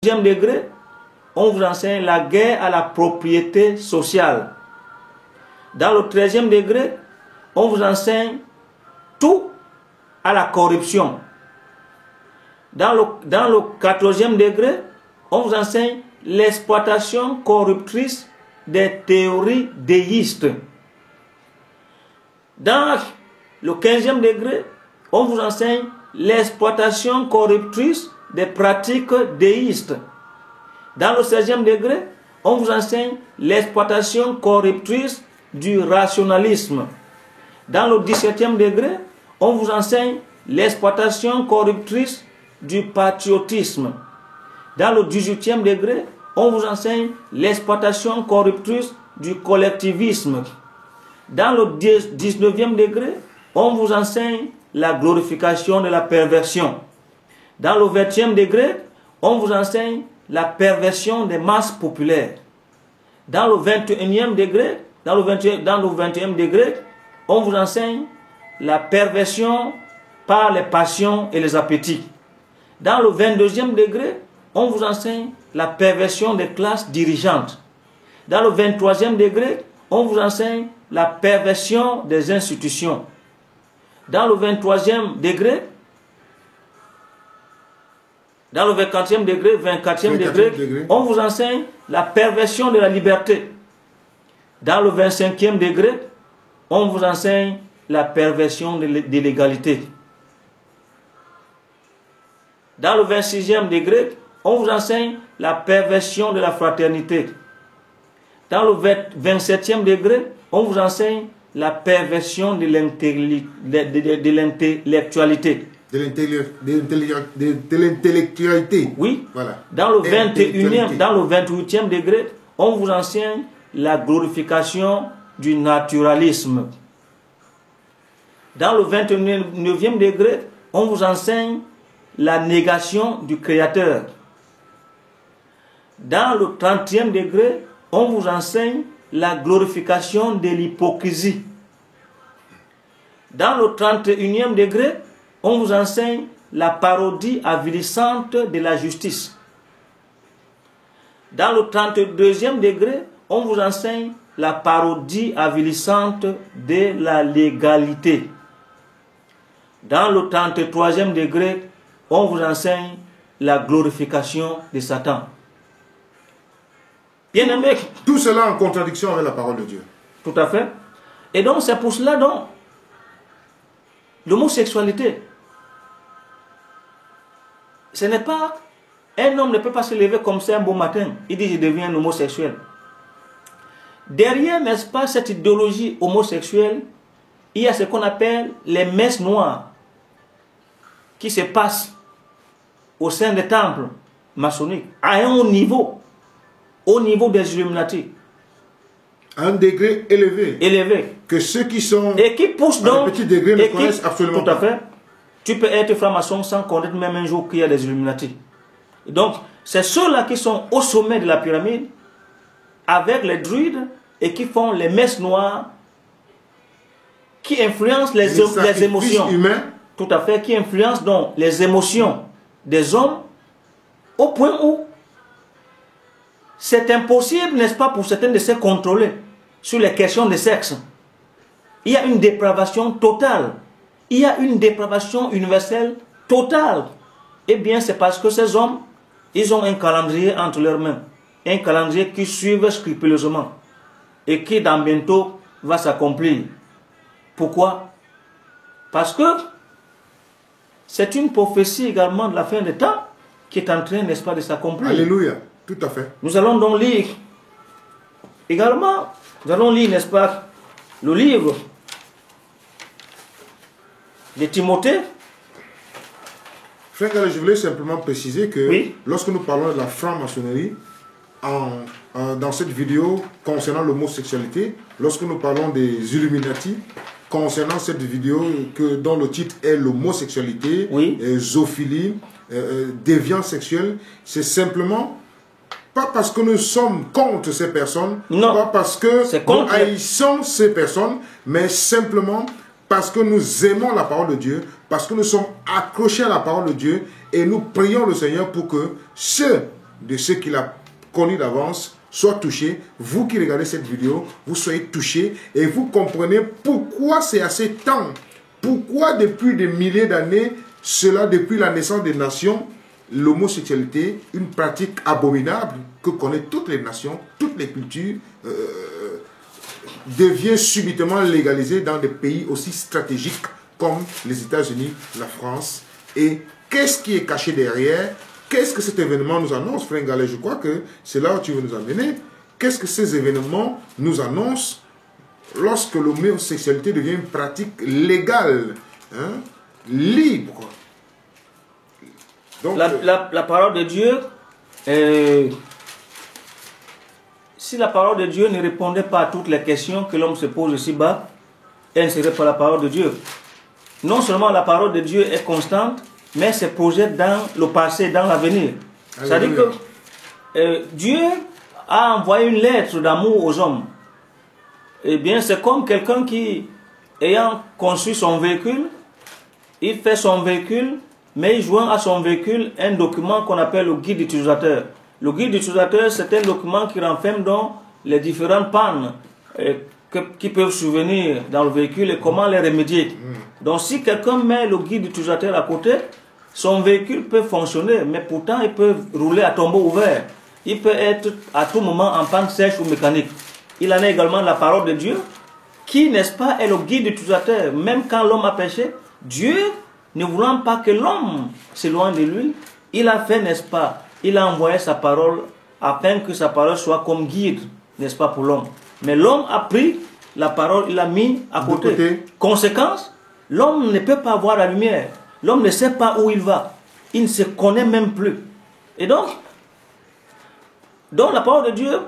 deuxième degré, on vous enseigne la guerre à la propriété sociale. Dans le 13e degré, on vous enseigne tout à la corruption. Dans le 14e degré, on vous enseigne l'exploitation corruptrice des théories déistes. Dans le 15e degré, on vous enseigne l'exploitation corruptrice des pratiques déistes. Dans le 16e degré, on vous enseigne l'exploitation corruptrice du rationalisme. Dans le 17e degré, on vous enseigne l'exploitation corruptrice du patriotisme. Dans le 18e degré, on vous enseigne l'exploitation corruptrice du collectivisme. Dans le 19e degré, on vous enseigne la glorification de la perversion. Dans le 20e degré, on vous enseigne la perversion des masses populaires. Dans le 21e degré, dans le 21e degré, on vous enseigne la perversion par les passions et les appétits. Dans le 22e degré, on vous enseigne la perversion des classes dirigeantes. Dans le 23e degré, on vous enseigne la perversion des institutions. Dans le 23e degré, dans le 24e degré, on vous enseigne la perversion de la liberté. Dans le 25e degré, on vous enseigne la perversion de l'égalité. Dans le 26e degré, on vous enseigne la perversion de la fraternité. Dans le 27e degré, on vous enseigne la perversion de l'intellectualité. De l'intellectualité. Oui. Voilà. Dans le 28e degré, on vous enseigne la glorification du naturalisme. Dans le 29e degré, on vous enseigne la négation du Créateur. Dans le 30e degré, on vous enseigne la glorification de l'hypocrisie. Dans le 31e degré, on vous enseigne la parodie avilissante de la justice. Dans le 32e degré, on vous enseigne la parodie avilissante de la légalité. Dans le 33e degré, on vous enseigne la glorification de Satan. Bien aimé. Tout cela en contradiction avec la parole de Dieu. Tout à fait. Et donc c'est pour cela donc l'homosexualité, ce n'est pas, un homme ne peut pas se lever comme ça un beau matin, il dit je deviens un homosexuel. Derrière, n'est-ce pas, cette idéologie homosexuelle, il y a ce qu'on appelle les messes noires qui se passent au sein des temples maçonniques à un haut niveau, au niveau des Illuminati. À un degré élevé. Élevé. Que ceux qui sont et qui poussent donc, à un petit degré ne connaissent absolument tout à pas. fait. Tu peux être franc-maçon sans connaître même un jour qu'il y a des Illuminati. Donc, c'est ceux-là qui sont au sommet de la pyramide, avec les druides, et qui font les messes noires, qui influencent les émotions. Humains. Tout à fait, qui influencent donc les émotions des hommes, au point où c'est impossible, n'est-ce pas, pour certains de se contrôler sur les questions de sexe. Il y a une dépravation totale. Il y a une dépravation universelle totale. Eh bien, c'est parce que ces hommes, ils ont un calendrier entre leurs mains. Un calendrier qui suivent scrupuleusement. Et qui, dans bientôt, va s'accomplir. Pourquoi? Parce que c'est une prophétie également de la fin des temps qui est en train, n'est-ce pas, de s'accomplir. Alléluia. Tout à fait. Nous allons donc lire également, nous allons lire, n'est-ce pas, le livre de Timothée. Frère Gallé, je voulais simplement préciser que oui, lorsque nous parlons de la franc-maçonnerie, dans cette vidéo concernant l'homosexualité, lorsque nous parlons des Illuminati, concernant cette vidéo dont le titre est l'homosexualité, oui, zoophilie, déviance sexuelle, c'est simplement pas parce que nous sommes contre ces personnes, non, pas parce que nous haïssons ces personnes, mais simplement parce que nous aimons la parole de Dieu, parce que nous sommes accrochés à la parole de Dieu et nous prions le Seigneur pour que ceux de ce qu'il a connu d'avance soit touché. Vous qui regardez cette vidéo, vous soyez touchés et vous comprenez pourquoi c'est assez temps. Pourquoi depuis des milliers d'années, cela depuis la naissance des nations, l'homosexualité, une pratique abominable que connaissent toutes les nations, toutes les cultures, devient subitement légalisée dans des pays aussi stratégiques comme les États-Unis, la France. Et qu'est-ce qui est caché derrière? Qu'est-ce que cet événement nous annonce, frère Ngalé? Je crois que c'est là où tu veux nous amener. Qu'est-ce que ces événements nous annoncent lorsque l'homosexualité devient une pratique légale, hein, libre? Donc, la parole de Dieu, si la parole de Dieu ne répondait pas à toutes les questions que l'homme se pose ici-bas, elle ne serait pas la parole de Dieu. Non seulement la parole de Dieu est constante, mais se projette dans le passé, dans l'avenir. C'est-à-dire que Dieu a envoyé une lettre d'amour aux hommes. Eh bien, c'est comme quelqu'un qui, ayant conçu son véhicule, il fait son véhicule, mais il joint à son véhicule un document qu'on appelle le guide utilisateur. Le guide utilisateur, c'est un document qui renferme donc les différentes pannes qui peuvent survenir dans le véhicule et comment les remédier. Donc si quelqu'un met le guide utilisateur à côté, son véhicule peut fonctionner, mais pourtant il peut rouler à tombeau ouvert. Il peut être à tout moment en panne sèche ou mécanique. Il en a également la parole de Dieu, qui, n'est-ce pas, est le guide utilisateur. Même quand l'homme a péché, Dieu, ne voulant pas que l'homme s'éloigne de lui, il a fait, n'est-ce pas, il a envoyé sa parole afin que sa parole soit comme guide, n'est-ce pas, pour l'homme. Mais l'homme a pris la parole, il l'a mis à côté. Conséquence, l'homme ne peut pas voir la lumière. L'homme ne sait pas où il va. Il ne se connaît même plus. Et donc la parole de Dieu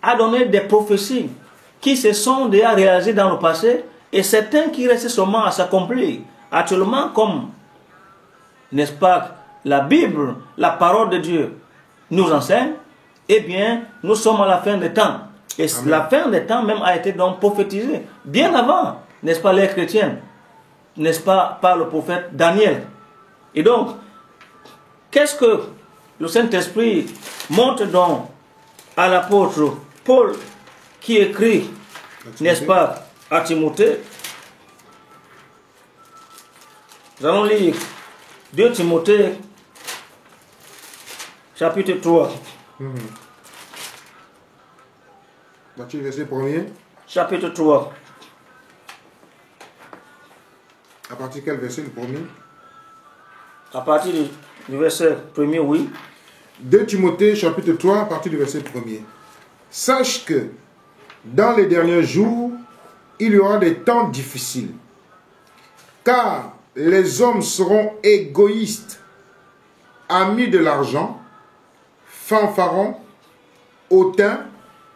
a donné des prophéties qui se sont déjà réalisées dans le passé et certains qui restent seulement à s'accomplir. Actuellement, comme, n'est-ce pas, la Bible, la parole de Dieu nous enseigne, eh bien, nous sommes à la fin des temps. Et Amen. La fin des temps même a été donc prophétisée bien avant, n'est-ce pas, les chrétiens, n'est-ce pas, par le prophète Daniel. Et donc, qu'est-ce que le Saint-Esprit montre donc à l'apôtre Paul qui écrit, n'est-ce pas, à Timothée? Nous allons lire 2 Timothée, chapitre 3. Verset 1er. Chapitre 3. À partir de quel verset, le premier? À partir du verset 1er, oui. 2 Timothée, chapitre 3, à partir du verset 1er. Sache que dans les derniers jours, il y aura des temps difficiles, car les hommes seront égoïstes, amis de l'argent, fanfarons, hautains,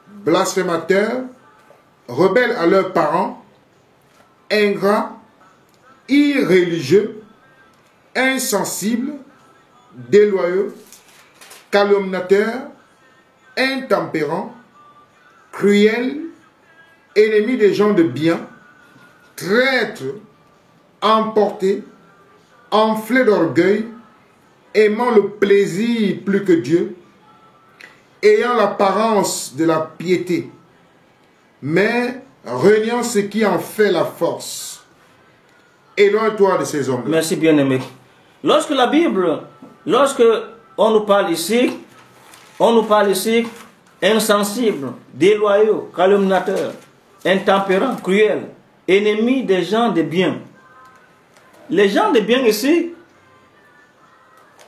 blasphémateurs, rebelles à leurs parents, ingrats, irréligieux, insensibles, déloyaux, calomniateurs, intempérants, cruels, ennemis des gens de bien, traîtres, emportés, enflés d'orgueil, aimant le plaisir plus que Dieu, ayant l'apparence de la piété, mais reniant ce qui en fait la force. Éloigne-toi de ces hommes. Merci, bien-aimé. Lorsque la Bible, lorsque on nous parle ici insensibles, déloyaux, calomniateurs, intempérants, cruels, ennemis des gens de bien. Les gens de bien ici,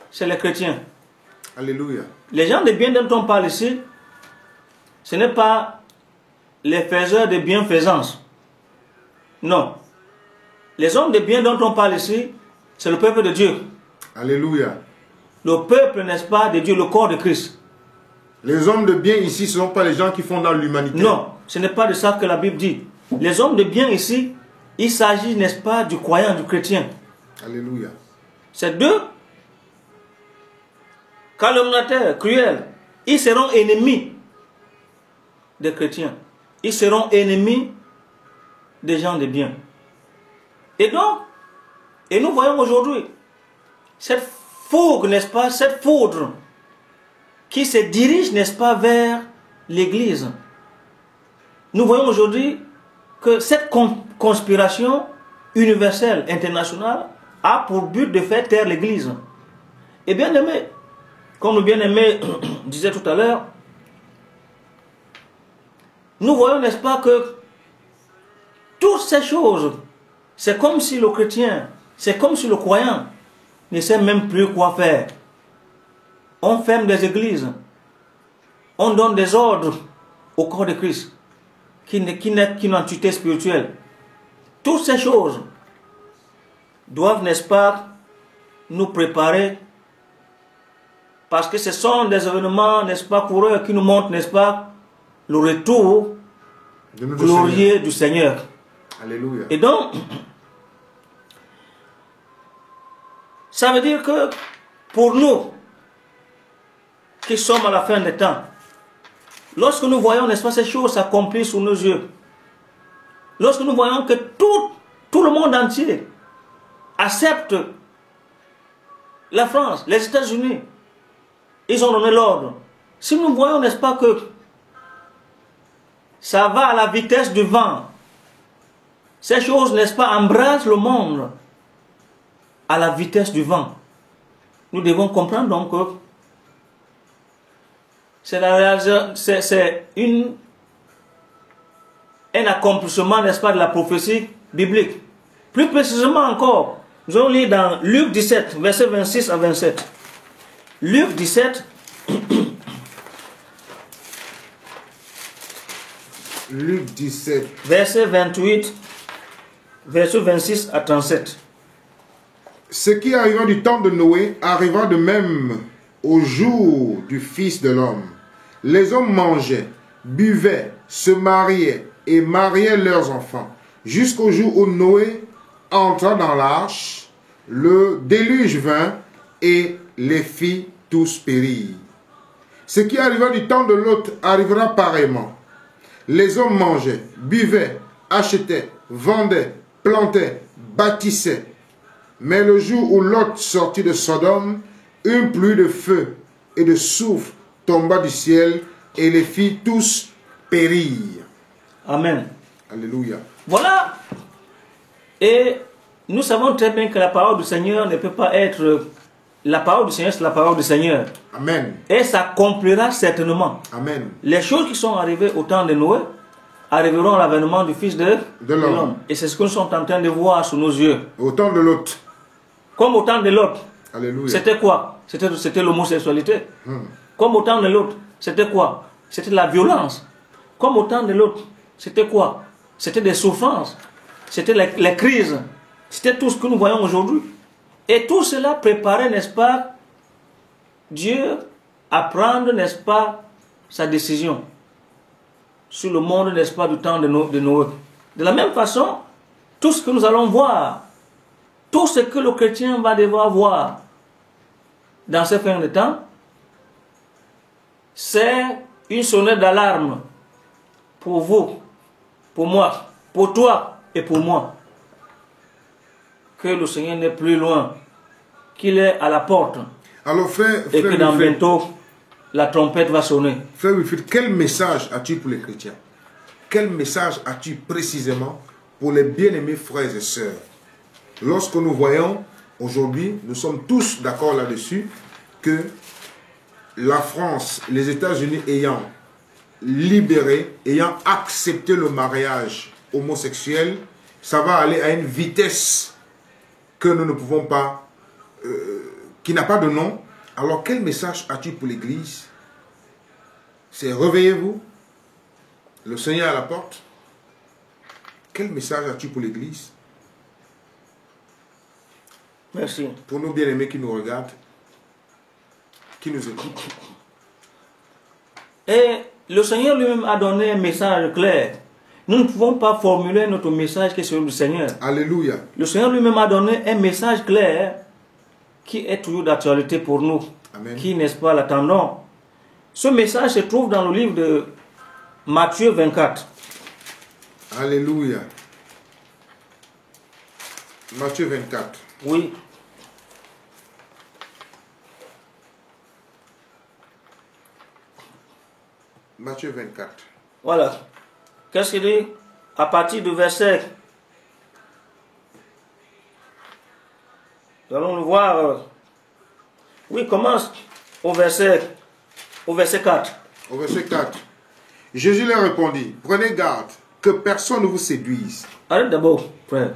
c'est les chrétiens. Alléluia. Les gens de bien dont on parle ici, ce n'est pas les faiseurs de bienfaisance. Non. Les hommes de bien dont on parle ici, c'est le peuple de Dieu. Alléluia. Le peuple, n'est-ce pas, de Dieu, le corps de Christ. Les hommes de bien ici, ce ne sont pas les gens qui font dans l'humanité. Non, ce n'est pas de ça que la Bible dit. Les hommes de bien ici, il s'agit, n'est-ce pas, du croyant, du chrétien. Alléluia. Ces deux calomniateurs, cruels, ils seront ennemis des chrétiens. Ils seront ennemis des gens de bien. Et donc, et nous voyons aujourd'hui cette fougue, n'est-ce pas, cette foudre qui se dirigent, n'est-ce pas, vers l'Église. Nous voyons aujourd'hui que cette conspiration universelle, internationale, a pour but de faire taire l'Église. Et bien aimé, comme le bien-aimé disait tout à l'heure, nous voyons, n'est-ce pas, que toutes ces choses, c'est comme si le chrétien, c'est comme si le croyant ne sait même plus quoi faire. On ferme des églises, on donne des ordres au corps de Christ, qui n'est qu'une entité spirituelle. Toutes ces choses doivent, n'est-ce pas, nous préparer, parce que ce sont des événements, n'est-ce pas, pour eux, qui nous montrent, n'est-ce pas, le retour glorieux du Seigneur. Alléluia. Et donc, ça veut dire que pour nous, qui sommes à la fin des temps, lorsque nous voyons, n'est-ce pas, ces choses s'accomplir sous nos yeux, lorsque nous voyons que tout le monde entier accepte la France, les États-Unis, ils ont donné l'ordre. Si nous voyons, n'est-ce pas, que ça va à la vitesse du vent, ces choses, n'est-ce pas, embrassent le monde à la vitesse du vent. Nous devons comprendre donc que c'est un accomplissement, n'est-ce pas, de la prophétie biblique. Plus précisément encore, nous allons lire dans Luc 17, versets 26 à 27. Luc 17, Luc 17, verset 28, verset 26 à 37. Ce qui arriva du temps de Noé arriva de même au jour du Fils de l'homme. Les hommes mangeaient, buvaient, se mariaient et mariaient leurs enfants, jusqu'au jour où Noé entra dans l'arche, le déluge vint et les fit tous périr. Ce qui arriva du temps de Lot arrivera pareillement. Les hommes mangeaient, buvaient, achetaient, vendaient, plantaient, bâtissaient. Mais le jour où Lot sortit de Sodome, une pluie de feu et de soufre tomba du ciel et les fit tous périr. Amen. Alléluia. Voilà. Et nous savons très bien que la parole du Seigneur ne peut pas être... La parole du Seigneur, c'est la parole du Seigneur. Amen. Et ça accomplira certainement. Amen. Les choses qui sont arrivées au temps de Noé arriveront à l'avènement du Fils de l'homme. Et c'est ce que nous sommes en train de voir sous nos yeux. Au temps de Lot. Comme au temps de l'autre. Alléluia. C'était quoi? C'était l'homosexualité. Comme au temps de l'autre. C'était quoi? C'était la violence. Comme au temps de l'autre. C'était quoi? C'était des souffrances. C'était les crises. C'était tout ce que nous voyons aujourd'hui. Et tout cela préparait, n'est-ce pas, Dieu à prendre, n'est-ce pas, sa décision sur le monde, n'est-ce pas, du temps de Noé. De la même façon, tout ce que nous allons voir, tout ce que le chrétien va devoir voir dans ces fins de temps, c'est une sonnette d'alarme pour vous, pour moi, pour toi et pour moi. Que le Seigneur n'est plus loin, qu'il est à la porte. Alors frère, et que dans bientôt, la trompette va sonner. Frère Wilfried, quel message as-tu pour les chrétiens? Quel message as-tu précisément pour les bien-aimés frères et sœurs? Lorsque nous voyons, aujourd'hui, nous sommes tous d'accord là-dessus, que la France, les États-Unis ayant libéré, ayant accepté le mariage homosexuel, ça va aller à une vitesse que nous ne pouvons pas, qui n'a pas de nom. Alors quel message as-tu pour l'Église? C'est réveillez-vous, le Seigneur à la porte. Quel message as-tu pour l'Église? Merci. Pour nos bien-aimés qui nous regardent, qui nous écoutent. Et le Seigneur lui-même a donné un message clair. Nous ne pouvons pas formuler notre message qui est celui du Seigneur. Alléluia. Le Seigneur lui-même a donné un message clair qui est toujours d'actualité pour nous. Amen. Qui, n'est-ce pas, l'attendons. Ce message se trouve dans le livre de Matthieu 24. Alléluia. Matthieu 24. Oui. Matthieu 24. Voilà. Qu'est-ce qu'il dit? À partir du verset. Nous allons le voir. Oui, commence au verset 4. Au verset 4. Jésus leur répondit, prenez garde que personne ne vous séduise. Arrête d'abord, frère.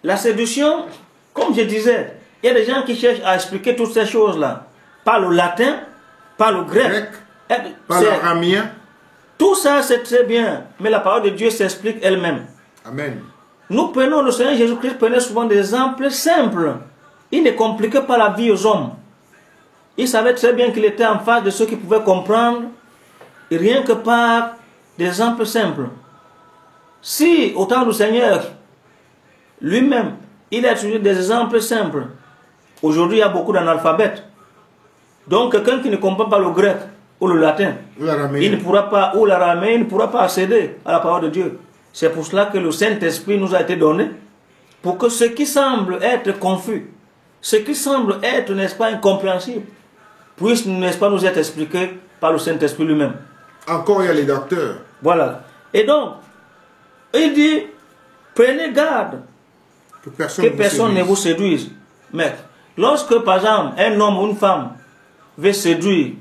La séduction, comme je disais, il y a des gens qui cherchent à expliquer toutes ces choses-là par le latin, par le grec, par l'aramien. Tout ça, c'est très bien, mais la parole de Dieu s'explique elle-même. Amen. Nous prenons, le Seigneur Jésus-Christ prenait souvent des exemples simples. Il ne compliquait pas la vie aux hommes. Il savait très bien qu'il était en face de ceux qui pouvaient comprendre, et rien que par des exemples simples. Si, au temps du Seigneur, lui-même, il a utilisé des exemples simples, aujourd'hui il y a beaucoup d'analphabètes. Donc quelqu'un qui ne comprend pas le grec ou le latin, il ne pourra pas, ou l'araméen, il ne pourra pas accéder à la parole de Dieu. C'est pour cela que le Saint-Esprit nous a été donné, pour que ce qui semble être confus, ce qui semble être, n'est-ce pas, incompréhensible, puisse, n'est-ce pas, nous être expliqué par le Saint-Esprit lui-même. Encore il y a les docteurs. Voilà. Et donc, il dit, prenez garde que personne ne vous séduise. Mais lorsque, par exemple, un homme ou une femme veut séduire,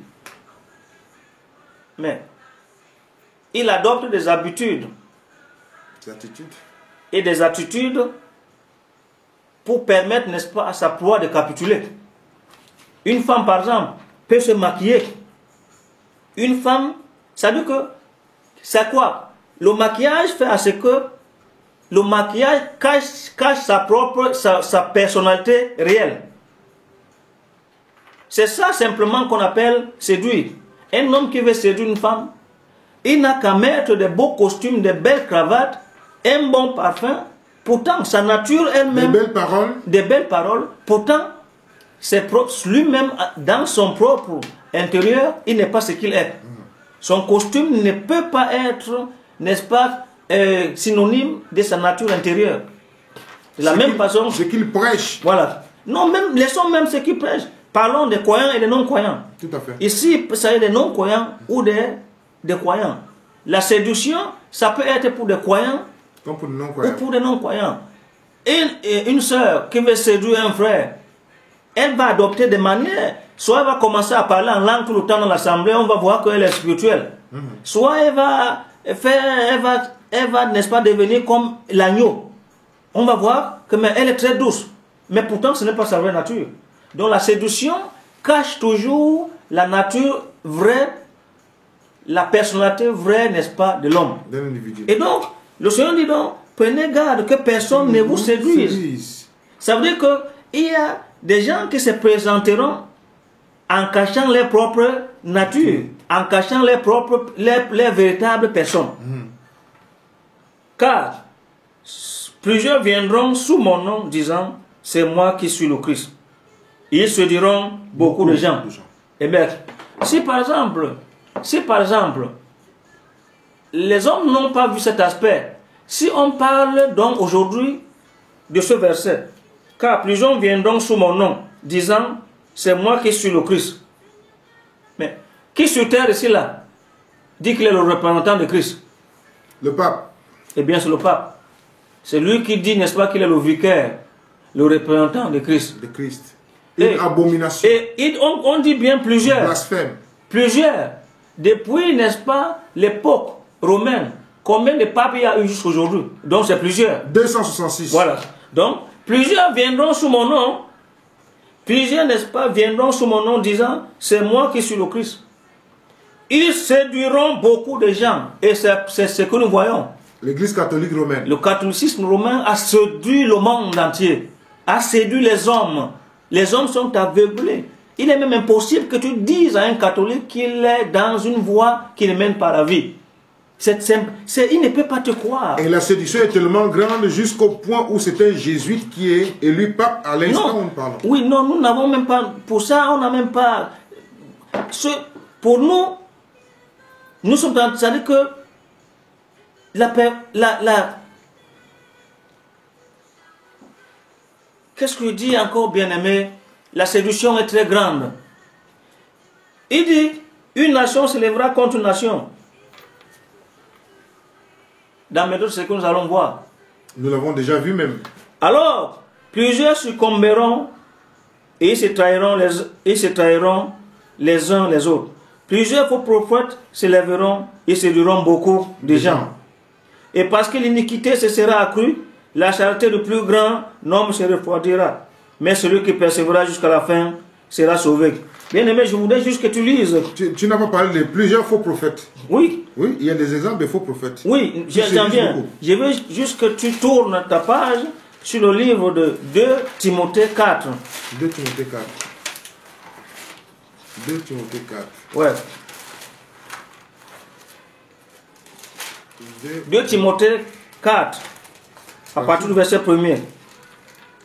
mais il adopte des habitudes et des attitudes pour permettre, n'est-ce pas, à sa proie de capituler. Une femme, par exemple, peut se maquiller. Une femme, ça veut dire que, c'est quoi? Le maquillage fait à ce que le maquillage cache sa personnalité réelle. C'est ça simplement qu'on appelle séduire. Un homme qui veut séduire une femme, il n'a qu'à mettre de beaux costumes, de belles cravates, un bon parfum. Pourtant, sa nature elle-même, des belles paroles. Pourtant, lui-même, dans son propre intérieur, il n'est pas ce qu'il est. Son costume ne peut pas être, n'est-ce pas, synonyme de sa nature intérieure. De la même façon. Ce qu'il prêche. Voilà. Non, même, laissons même ce qu'il prêche. Parlons des croyants et des non-croyants. Tout à fait. Ici, ça est des non-croyants ou des croyants. La séduction, ça peut être pour des croyants comme pour des non-croyants. Ou pour des non-croyants. Une sœur qui veut séduire un frère, elle va adopter des manières. Soit elle va commencer à parler en langue tout le temps dans l'assemblée, on va voir qu'elle est spirituelle. Soit elle va n'est-ce pas, devenir comme l'agneau. On va voir que mais elle est très douce. Mais pourtant, ce n'est pas sa vraie nature. Donc la séduction cache toujours la nature vraie, la personnalité vraie, n'est-ce pas, de l'homme. Et donc, le Seigneur dit donc, prenez garde que personne ne vous séduise. Ça veut dire qu'il y a des gens qui se présenteront en cachant leur propre nature, en cachant les véritables personnes. Car plusieurs viendront sous mon nom disant, c'est moi qui suis le Christ. Ils se diront beaucoup de gens. Eh bien, si par exemple, les hommes n'ont pas vu cet aspect, si on parle donc aujourd'hui de ce verset, car plusieurs viendront sous mon nom, disant, c'est moi qui suis le Christ. Mais qui sur terre ici là dit qu'il est le représentant de Christ? Le pape. Eh bien, c'est le pape. C'est lui qui dit, n'est-ce pas, qu'il est le vicaire, le représentant de Christ. De Christ. Une abomination. Et on dit bien plusieurs. Blasphème. Plusieurs. Depuis, n'est-ce pas, l'époque romaine, combien de papes il y a eu jusqu'aujourd'hui? Donc c'est plusieurs. 266. Voilà. Donc, plusieurs viendront sous mon nom. Plusieurs, n'est-ce pas, viendront sous mon nom disant, c'est moi qui suis le Christ. Ils séduiront beaucoup de gens. Et c'est ce que nous voyons. L'Église catholique romaine. Le catholicisme romain a séduit le monde entier. A séduit les hommes. Les hommes sont aveuglés. Il est même impossible que tu dises à un catholique qu'il est dans une voie qui ne mène pas à la vie. Il ne peut pas te croire. Et la séduction est tellement grande jusqu'au point où c'est un jésuite qui est élu pape à l'instant où nous parlons. Oui, non, nous n'avons même pas... Pour ça, on n'a même pas... Pour nous, nous sommes dans... C'est-à-dire que qu'est-ce que dit encore, bien-aimé? La séduction est très grande. Il dit, Une nation s'élèvera contre une nation. Dans méthode, c'est ce que nous allons voir. Nous l'avons déjà vu même. Alors, plusieurs succomberont et ils se trahiront les uns les autres. Plusieurs faux prophètes s'élèveront et séduiront beaucoup de gens. Et parce que l'iniquité se sera accrue, la charité du plus grand nombre se refroidira. Mais celui qui persévérera jusqu'à la fin sera sauvé. Bien aimé, je voudrais juste que tu lises. Tu n'as pas parlé de plusieurs faux prophètes. Oui. Oui, il y a des exemples de faux prophètes. Oui, j'en viens. Je veux juste que tu tournes ta page sur le livre de 2 Timothée 4. 2 Timothée 4. 2 Timothée 4. Ouais. 2 Timothée 4. À partir du verset 1er.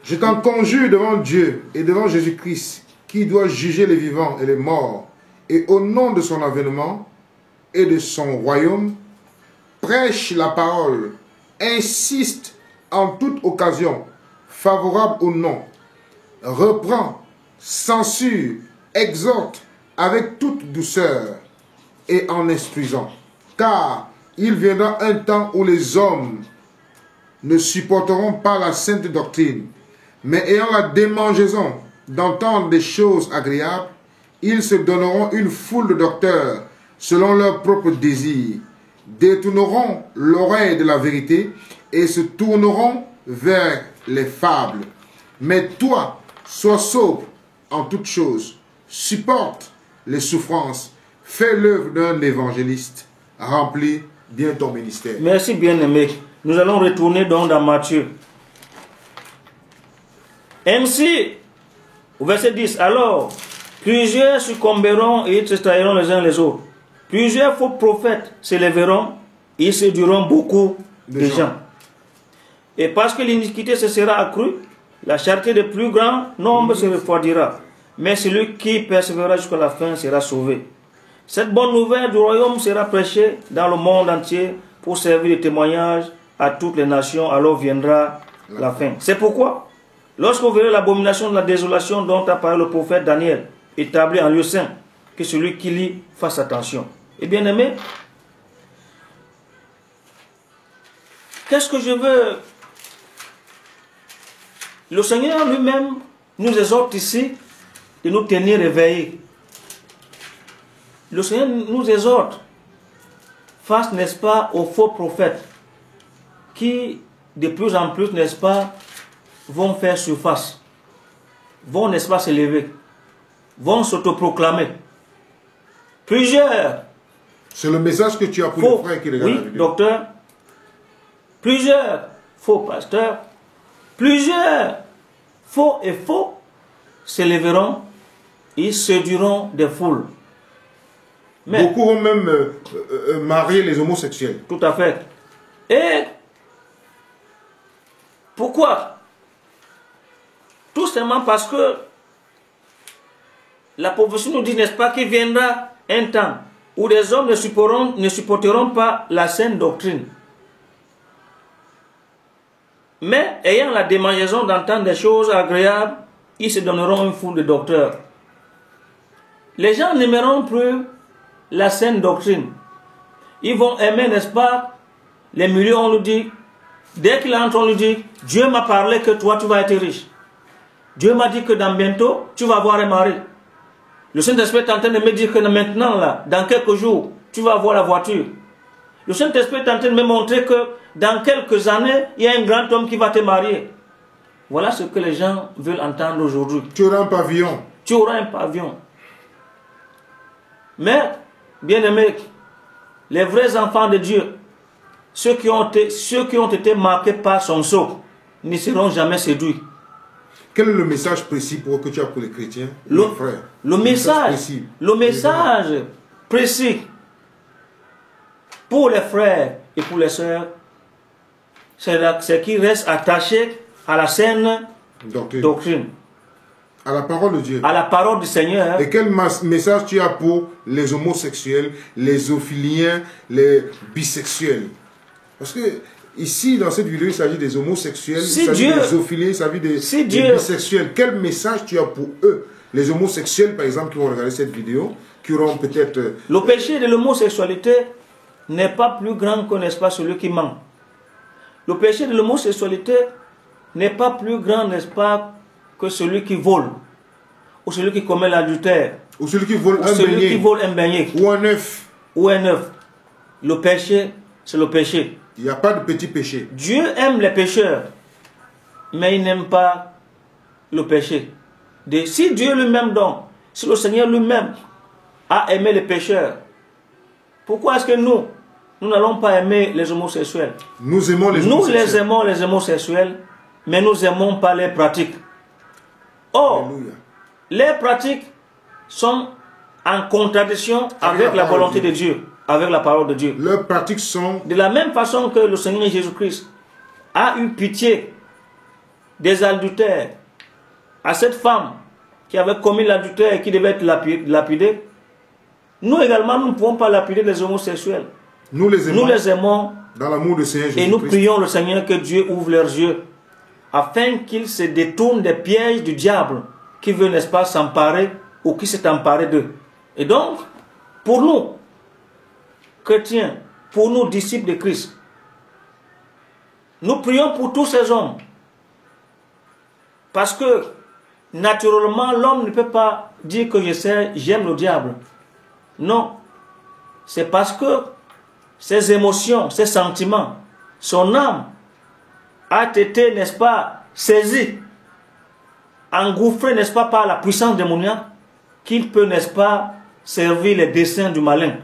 Je t'en conjure devant Dieu et devant Jésus-Christ, qui doit juger les vivants et les morts, et au nom de son avènement et de son royaume, prêche la parole, insiste en toute occasion, favorable ou non, reprend, censure, exhorte avec toute douceur et en instruisant. Car il viendra un temps où les hommes ne supporteront pas la sainte doctrine, mais ayant la démangeaison d'entendre des choses agréables, ils se donneront une foule de docteurs selon leurs propres désirs, détourneront l'oreille de la vérité et se tourneront vers les fables. Mais toi, sois sobre en toutes choses, supporte les souffrances, fais l'œuvre d'un évangéliste, remplis bien ton ministère. Merci bien-aimé. Nous allons retourner donc dans Matthieu. Ainsi, au verset 10, alors, plusieurs succomberont et ils se trahiront les uns les autres. Plusieurs faux prophètes s'élèveront et ils séduiront beaucoup de gens. Et parce que l'iniquité se sera accrue, la charité des plus grands nombre se refroidira. Mais celui qui persévérera jusqu'à la fin sera sauvé. Cette bonne nouvelle du royaume sera prêchée dans le monde entier pour servir de témoignage à toutes les nations, alors viendra la fin. C'est pourquoi, lorsque vous verrez l'abomination de la désolation dont a parlé le prophète Daniel, établi en lieu saint, que celui qui lit fasse attention. Et bien aimé, qu'est-ce que je veux? Le Seigneur lui-même nous exhorte ici de nous tenir éveillés. Le Seigneur nous exhorte face, n'est-ce pas, aux faux prophètes qui, de plus en plus, n'est-ce pas, vont faire surface, vont, n'est-ce pas, s'élever, vont s'autoproclamer. Plusieurs. C'est le message que tu as pour les frères qui regardent la vidéo. Docteur. Plusieurs faux pasteurs, plusieurs faux et faux s'élèveront et séduiront des foules. Mais, beaucoup vont même marier les homosexuels. Tout à fait. Et pourquoi? Tout simplement parce que la prophétie nous dit, n'est-ce pas, qu'il viendra un temps où les hommes ne supporteront pas la saine doctrine. Mais ayant la démangeaison d'entendre des choses agréables, ils se donneront une foule de docteurs. Les gens n'aimeront plus la saine doctrine. Ils vont aimer, n'est-ce pas, les milieux, on nous dit, dès qu'il entre, on nous dit, Dieu m'a parlé que toi, tu vas être riche. Dieu m'a dit que dans bientôt, tu vas avoir un mari. Le Saint-Esprit est en train de me dire que maintenant, là, dans quelques jours, tu vas avoir la voiture. Le Saint-Esprit est en train de me montrer que dans quelques années, il y a un grand homme qui va te marier. Voilà ce que les gens veulent entendre aujourd'hui. Tu auras un pavillon. Tu auras un pavillon. Mais, bien aimés, les vrais enfants de Dieu, ceux qui ont été marqués par son sceau, ne seront jamais séduits. Quel est le message précis que tu as pour les chrétiens, les frères? Le message précis pour les frères et pour les sœurs, c'est qu'ils restent attachés à la saine doctrine. À la parole de Dieu. À la parole du Seigneur. Et quel message tu as pour les homosexuels, les zoophiliens, les bisexuels? Parce que ici, dans cette vidéo, il s'agit des homosexuels, il s'agit des zoophiliens, il s'agit des bisexuels. Quel message tu as pour eux? les homosexuels, par exemple, qui vont regarder cette vidéo, qui auront peut-être... Le péché de l'homosexualité n'est pas plus grand que, n'est-ce pas, celui qui ment. Le péché de l'homosexualité n'est pas plus grand, n'est-ce pas, que celui qui vole, ou celui qui commet l'adultère, ou celui qui vole un beignet, ou un œuf. Ou un œuf. Le péché, c'est le péché. Il n'y a pas de petit péché. Dieu aime les pécheurs, mais il n'aime pas le péché. Si Dieu lui-même donc, si le Seigneur lui-même a aimé les pécheurs, pourquoi est-ce que nous n'allons pas aimer les homosexuels? Nous aimons les homosexuels. Nous les aimons les homosexuels, mais nous n'aimons pas les pratiques. Or, Alléluia. Les pratiques sont en contradiction avec la volonté de Dieu, avec la parole de Dieu. Leurs pratiques sont... De la même façon que le Seigneur Jésus-Christ a eu pitié des adultères, à cette femme qui avait commis l'adultère et qui devait être lapidée, nous également, nous ne pouvons pas lapider les homosexuels. Nous les aimons dans l'amour du Seigneur Jésus-Christ. Et nous prions le Seigneur que Dieu ouvre leurs yeux afin qu'ils se détournent des pièges du diable qui veut, n'est-ce pas, s'emparer ou qui s'est emparé d'eux. Et donc, pour nous, chrétiens, pour nous, disciples de Christ, nous prions pour tous ces hommes. Parce que, naturellement, l'homme ne peut pas dire que j'aime le diable. Non. C'est parce que ses émotions, ses sentiments, son âme a été, n'est-ce pas, saisie, engouffré, n'est-ce pas, par la puissance démoniaque, qu'il peut, n'est-ce pas, servir les desseins du malin.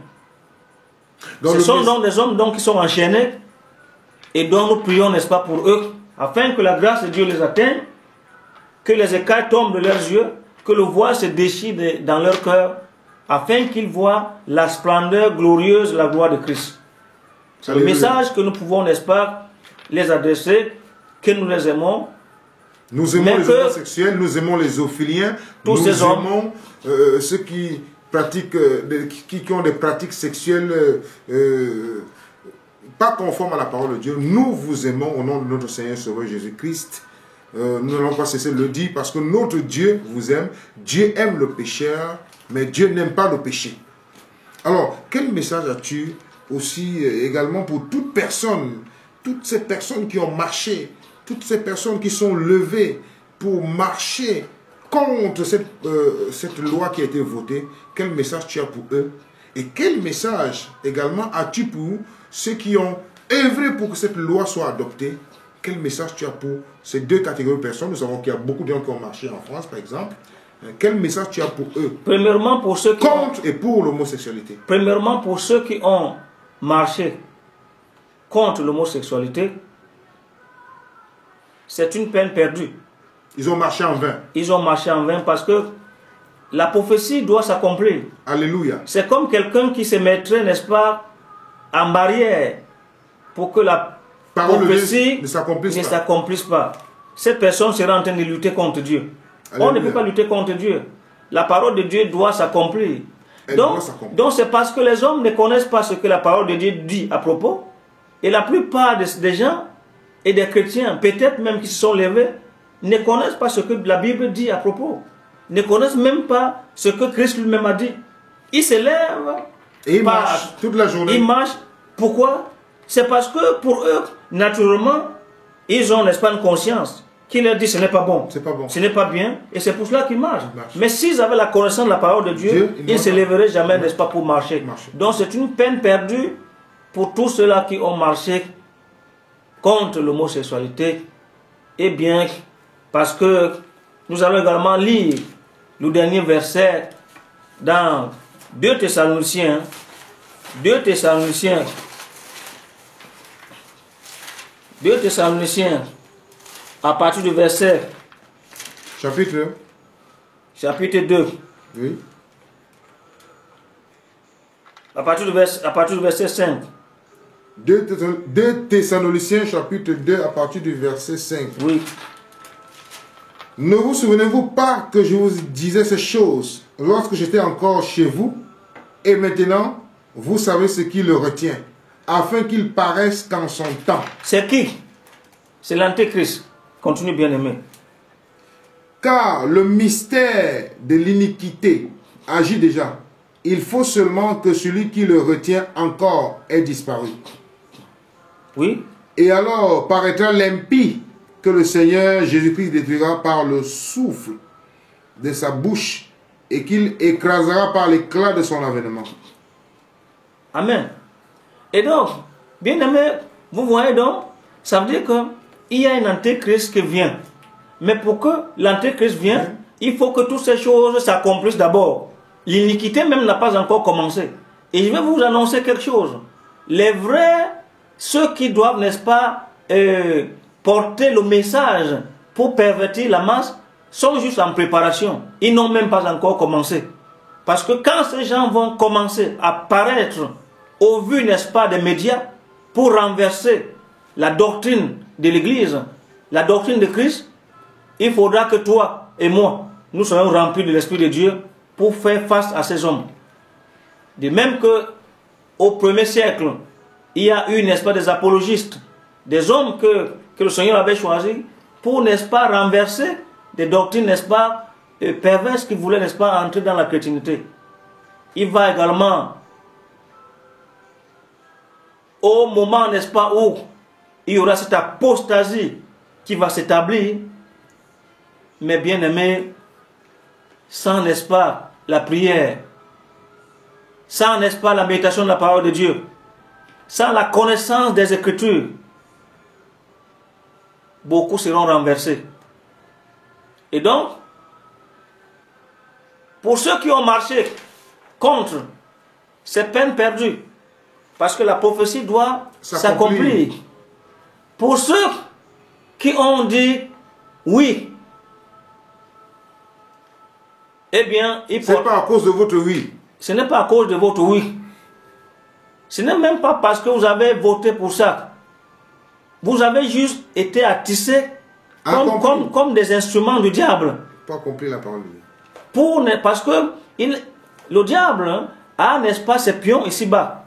Ce sont donc des hommes donc, qui sont enchaînés et dont nous prions, n'est-ce pas, pour eux, afin que la grâce de Dieu les atteigne, que les écailles tombent de leurs yeux, que le voile se déchire dans leur cœur, afin qu'ils voient la splendeur glorieuse, la gloire de Christ. C'est le message que nous pouvons, n'est-ce pas, les adresser, que nous les aimons. Nous aimons les homosexuels, nous aimons les zoophiliens, nous aimons ceux qui pratiquent, qui ont des pratiques sexuelles pas conformes à la parole de Dieu. Nous vous aimons au nom de notre Seigneur Sauveur Jésus-Christ. Nous n'allons pas cesser de le dire parce que notre Dieu vous aime. Dieu aime le pécheur, mais Dieu n'aime pas le péché. Alors, quel message as-tu aussi également pour toute personne, toutes ces personnes qui ont marché, toutes ces personnes qui sont levées pour marcher contre cette loi qui a été votée? Quel message tu as pour eux? Et quel message également as-tu pour ceux qui ont œuvré pour que cette loi soit adoptée? Quel message tu as pour ces deux catégories de personnes? Nous savons qu'il y a beaucoup de gens qui ont marché en France, par exemple. Quel message tu as pour eux? Premièrement, pour ceux qui contre et pour l'homosexualité. Premièrement, pour ceux qui ont marché contre l'homosexualité, c'est une peine perdue. Ils ont marché en vain. Ils ont marché en vain parce que la prophétie doit s'accomplir. Alléluia. C'est comme quelqu'un qui se mettrait, n'est-ce pas, en barrière pour que la prophétie ne s'accomplisse pas. Cette personne sera en train de lutter contre Dieu. Alléluia. On ne peut pas lutter contre Dieu. La parole de Dieu doit s'accomplir. Donc c'est parce que les hommes ne connaissent pas ce que la parole de Dieu dit à propos. Et la plupart des gens et des chrétiens, peut-être même qui se sont levés, ne connaissent pas ce que la Bible dit à propos. Ne connaissent même pas ce que Christ lui-même a dit. Ils se lèvent et ils marchent toute la journée. Ils marchent. Pourquoi? C'est parce que pour eux, naturellement, ils ont, n'est-ce pas, une conscience qui leur dit ce n'est pas bon, ce n'est pas bien, et c'est pour cela qu'ils marchent. Mais s'ils avaient la connaissance de la parole de Dieu, ils ne se lèveraient jamais, n'est-ce pas, pour marcher. Donc c'est une peine perdue pour tous ceux-là qui ont marché contre l'homosexualité. Et bien, parce que nous allons également lire le dernier verset dans 2 Thessaloniciens, à partir du verset chapitre 2. Oui. À partir du verset 5. 2 Thessaloniciens chapitre 2 à partir du verset 5. Oui. Ne vous souvenez-vous pas que je vous disais ces choses lorsque j'étais encore chez vous? Et maintenant, vous savez ce qui le retient, afin qu'il paraisse qu'en son temps. C'est qui? C'est l'Antéchrist. Continue, bien-aimé. car le mystère de l'iniquité agit déjà. Il faut seulement que celui qui le retient encore ait disparu. Oui. Et alors paraîtra l'impie que le Seigneur Jésus-Christ détruira par le souffle de sa bouche et qu'il écrasera par l'éclat de son avènement. Amen. Et donc, bien aimé, vous voyez donc, ça veut dire qu'il y a un antéchrist qui vient. Mais pour que l'antéchrist vienne, il faut que toutes ces choses s'accomplissent d'abord. L'iniquité même n'a pas encore commencé. Et je vais vous annoncer quelque chose. Les vrais, ceux qui doivent, n'est-ce pas, porter le message pour pervertir la masse, sont juste en préparation. Ils n'ont même pas encore commencé. Parce que quand ces gens vont commencer à paraître au vu, n'est-ce pas, des médias, pour renverser la doctrine de l'Église, la doctrine de Christ, il faudra que toi et moi, nous soyons remplis de l'Esprit de Dieu pour faire face à ces hommes. De même que au premier siècle, il y a eu, n'est-ce pas, des apologistes, des hommes que le Seigneur avait choisis pour, n'est-ce pas, renverser des doctrines, n'est-ce pas, perverses qui voulaient, n'est-ce pas, entrer dans la chrétienté. Il va également, au moment, n'est-ce pas, où il y aura cette apostasie qui va s'établir, mais bien aimé, sans, n'est-ce pas, la prière, sans, n'est-ce pas, la méditation de la parole de Dieu, sans la connaissance des Écritures, beaucoup seront renversés. Et donc, pour ceux qui ont marché contre, c'est peine perdue, parce que la prophétie doit s'accomplir. Pour ceux qui ont dit oui, eh bien, ce n'est pas à cause de votre oui. Ce n'est pas à cause de votre oui. Ce n'est même pas parce que vous avez voté pour ça. Vous avez juste été attissés comme des instruments du diable. Pas compris la parole de Dieu. Parce que le diable a, n'est-ce pas, ses pions ici-bas.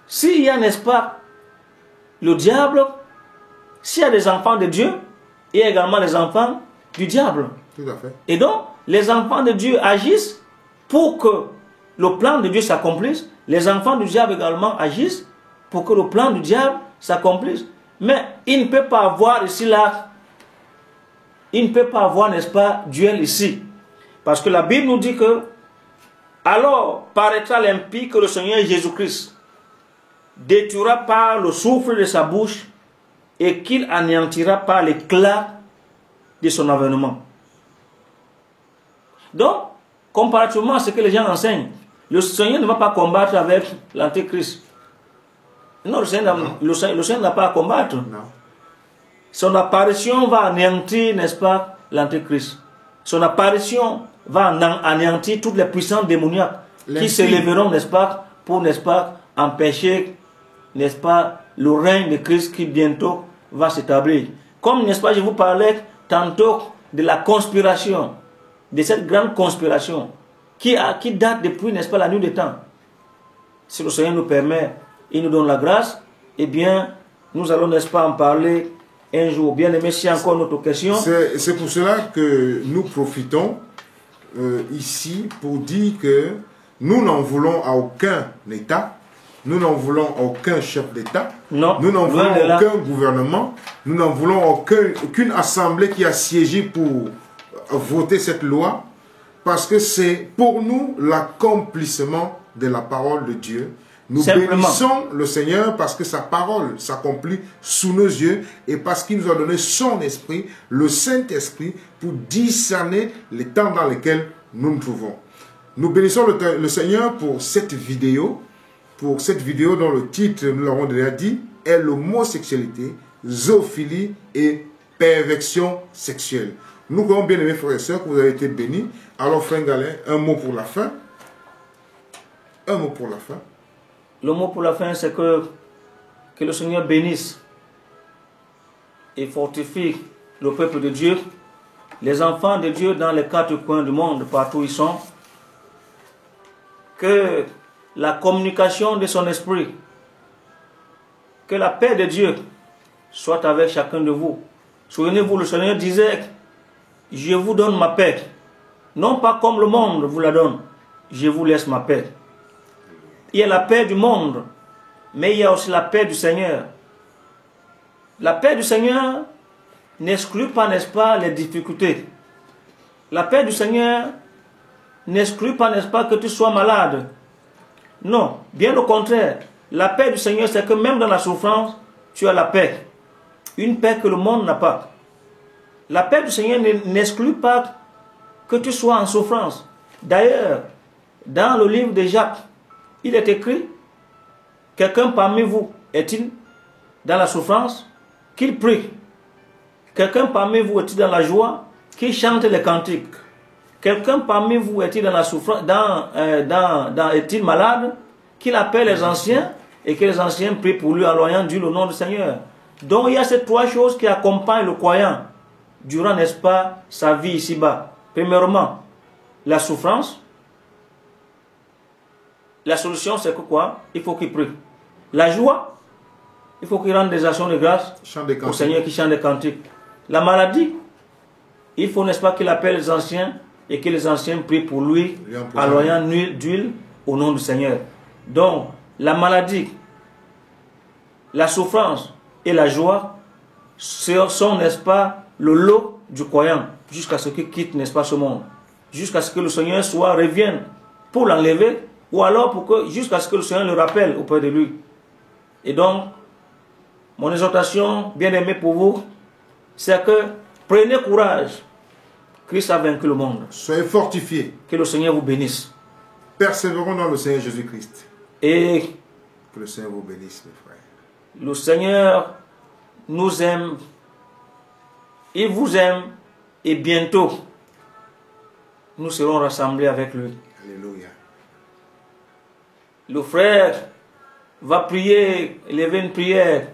S'il y a, n'est-ce pas, le diable, s'il y a des enfants de Dieu, il y a également les enfants du diable. Tout à fait. Et donc, les enfants de Dieu agissent pour que le plan de Dieu s'accomplisse. Les enfants du diable également agissent pour que le plan du diable s'accomplisse. Mais il ne peut pas avoir ici, là, il ne peut pas avoir, n'est-ce pas, duel ici. Parce que la Bible nous dit que, alors paraîtra l'impie que le Seigneur Jésus-Christ détruira par le souffle de sa bouche et qu'il anéantira par l'éclat de son avènement. Donc, comparativement à ce que les gens enseignent, le Seigneur ne va pas combattre avec l'Antéchrist. Non, le Seigneur n'a pas à combattre. Non. Son apparition va anéantir, n'est-ce pas, l'Antéchrist. Son apparition va anéantir toutes les puissances démoniaques qui se lèveront, n'est-ce pas, pour, n'est-ce pas, empêcher, n'est-ce pas, le règne de Christ qui bientôt va s'établir. Comme, n'est-ce pas, je vous parlais tantôt de la conspiration, de cette grande conspiration qui date depuis, n'est-ce pas, la nuit des temps. Si le Seigneur nous permet, il nous donne la grâce, eh bien, nous allons, n'est-ce pas, en parler un jour. Bien aimé, si encore notre question. C'est pour cela que nous profitons ici pour dire que nous n'en voulons à aucun État, nous n'en voulons à aucun chef d'État, nous n'en voulons à aucun gouvernement, nous n'en voulons à aucune assemblée qui a siégé pour voter cette loi, parce que c'est pour nous l'accomplissement de la parole de Dieu. Nous bénissons le Seigneur parce que sa parole s'accomplit sous nos yeux et parce qu'il nous a donné son esprit, le Saint-Esprit, pour discerner les temps dans lesquels nous nous trouvons. Nous bénissons le Seigneur pour cette vidéo dont le titre, nous l'avons déjà dit, est l'homosexualité, zoophilie et perversion sexuelle. Nous croyons, bien aimés frères et sœurs, que vous avez été bénis. Alors, frère Galin, un mot pour la fin. Un mot pour la fin. Le mot pour la fin, c'est que le Seigneur bénisse et fortifie le peuple de Dieu, les enfants de Dieu dans les quatre coins du monde, partout où ils sont. Que la communication de son esprit, que la paix de Dieu soit avec chacun de vous. Souvenez-vous, le Seigneur disait je vous donne ma paix. Non pas comme le monde vous la donne. Je vous laisse ma paix. Il y a la paix du monde, mais il y a aussi la paix du Seigneur. La paix du Seigneur n'exclut pas, n'est-ce pas, les difficultés. La paix du Seigneur n'exclut pas, n'est-ce pas, que tu sois malade. Non, bien au contraire. La paix du Seigneur, c'est que même dans la souffrance, tu as la paix. Une paix que le monde n'a pas. La paix du Seigneur n'exclut pas que tu sois en souffrance. D'ailleurs, dans le livre de Jacques, il est écrit, quelqu'un parmi vous est-il dans la souffrance, qu'il prie. Quelqu'un parmi vous est-il dans la joie, qu'il chante les cantiques. Quelqu'un parmi vous est-il dans la souffrance, est-il malade, qu'il appelle les anciens et que les anciens prient pour lui en loyant Dieu le nom du Seigneur. Donc il y a ces trois choses qui accompagnent le croyant durant, n'est-ce pas, sa vie ici-bas. Premièrement, la souffrance. La solution, c'est que quoi? Il faut qu'il prie. La joie, il faut qu'il rende des actions de grâce au Seigneur qui chante des cantiques. La maladie, il faut, n'est-ce pas, qu'il appelle les anciens et que les anciens prient pour lui en loyant d'huile au nom du Seigneur. Donc, la maladie, la souffrance et la joie sont, n'est-ce pas, le lot du croyant jusqu'à ce qu'il quitte, n'est-ce pas, ce monde. Jusqu'à ce que le Seigneur revienne pour l'enlever ou alors jusqu'à ce que le Seigneur le rappelle auprès de lui. Et donc, mon exhortation, bien-aimée pour vous, c'est que prenez courage. Christ a vaincu le monde. Soyez fortifiés. Que le Seigneur vous bénisse. Persévérons dans le Seigneur Jésus-Christ. Et que le Seigneur vous bénisse, mes frères. Le Seigneur nous aime. Il vous aime. Et bientôt, nous serons rassemblés avec lui. Alléluia. Le frère va prier, élever une prière